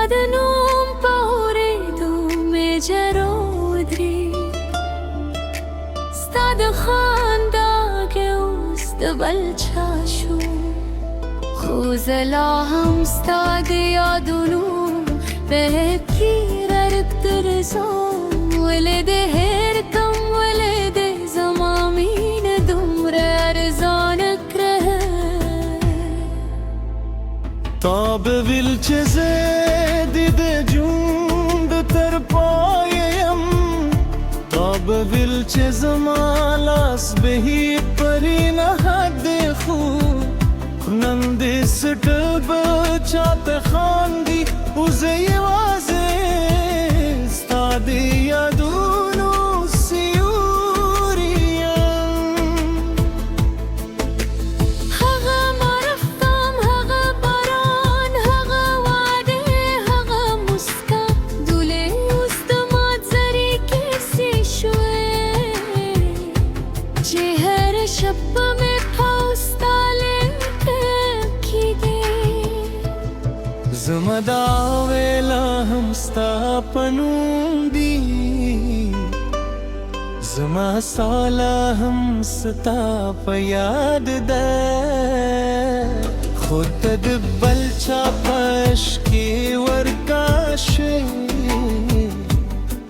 Stadnum paure du me jarodri Stad khanda ke ust balchashu Khuzala hum stad yadunu Behki rartırzo Velede her kam velede zamamin dumre arzanak rehe Tab vilçe zedide cund terpayem Tab vilçe zamalas behi parina hadde khu Nandis tab chat khandi uze yewaze Stadi yadunu Zamadaavela hamsta panundi Zama sala hamsta payad da Khud tadbal chapash ki warkashe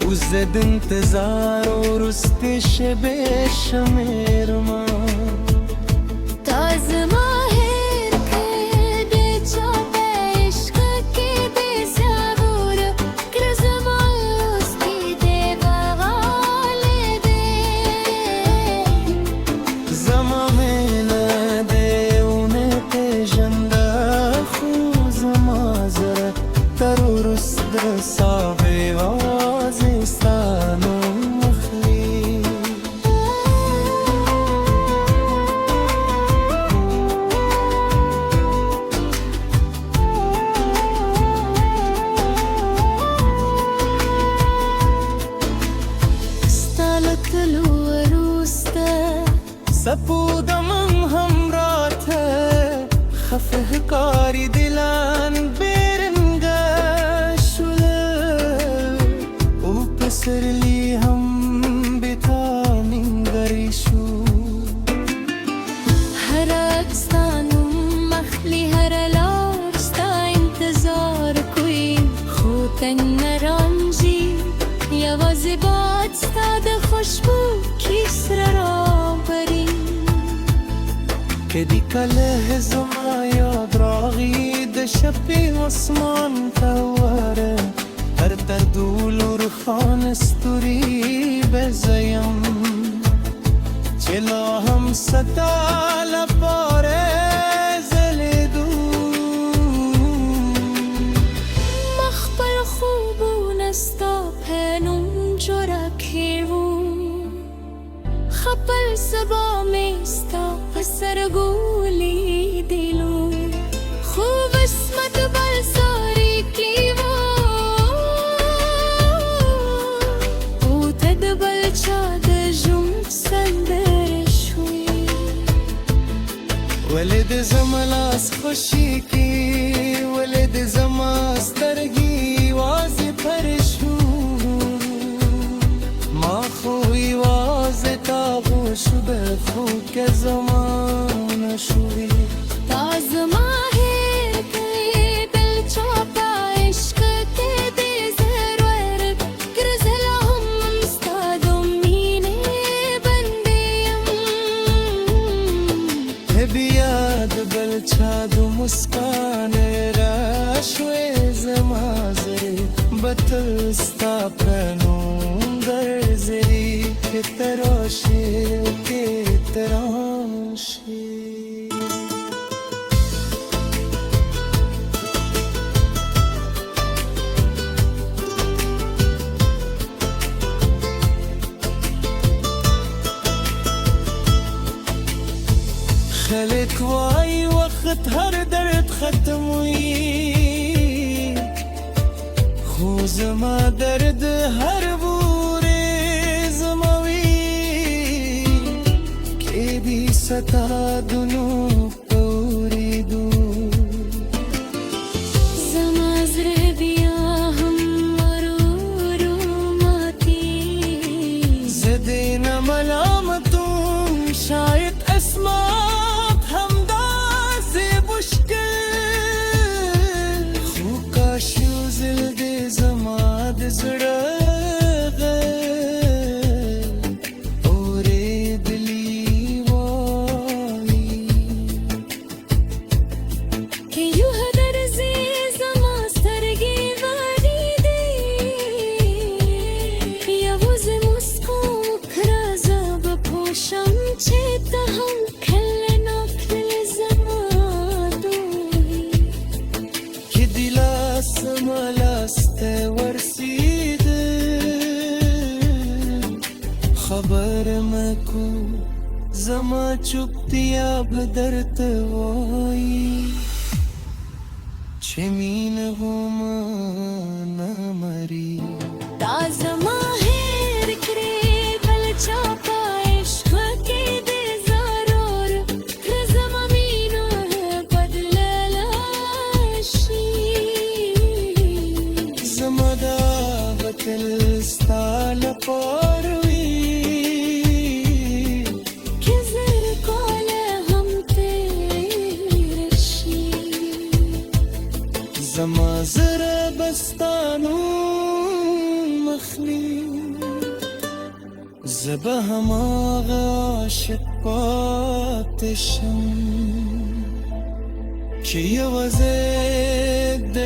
Uzad intizar aur uste shebe shamer ma Tazma سپودم همرات خفه کاری دلان برنگشله او پسرلی هم بتانینگریشو هر اکستانم مخلی هر لارستا انتظار کوی خوتن نرانجی یواز باد ستاد خوشبو کسر را كدي كله زما ياد راغي دشبي عثمان تواره هر تردول ورخان استوري بزيم چلا هم ستال پاره زلدو مخبر خوبون استا پنون جرکیرون خبر سبا میستا سرگولی دلو خوب اسمت بل ساری کلیو او تدبل چاد جم سندرشوی ولد زملاس خوشی کی ولد زماس ترگی وازی پرشو ما خوی واز تاغو شده خو که زمان شوی تازما ہے که دل چاپا عشق کے دے زرور گرزلا ہم مستادم مینے بندیم ہے بیاد بلچاد مسکان راشوی زمازری بتستا پرنون در زری که تراشی که تراشی خلق وای وقت هر درد ختم ہوئی خو زما درد هر بوره زماوی که بی ستا دنو پوری دو زما زره بیا سملاسته ورسید خبر مکو زما چوپتیا بدرت وای چې مين هم نه مري تازما هیر کړې بل چا په عشق کې دې ضرور کړه زما مینه بدللا شي زما دا وتل ستال پاروي کې زر کوله هم تیر شي زما زره بستانو مخلي زبه هماغه عاشق پاتې شم چې یوازې د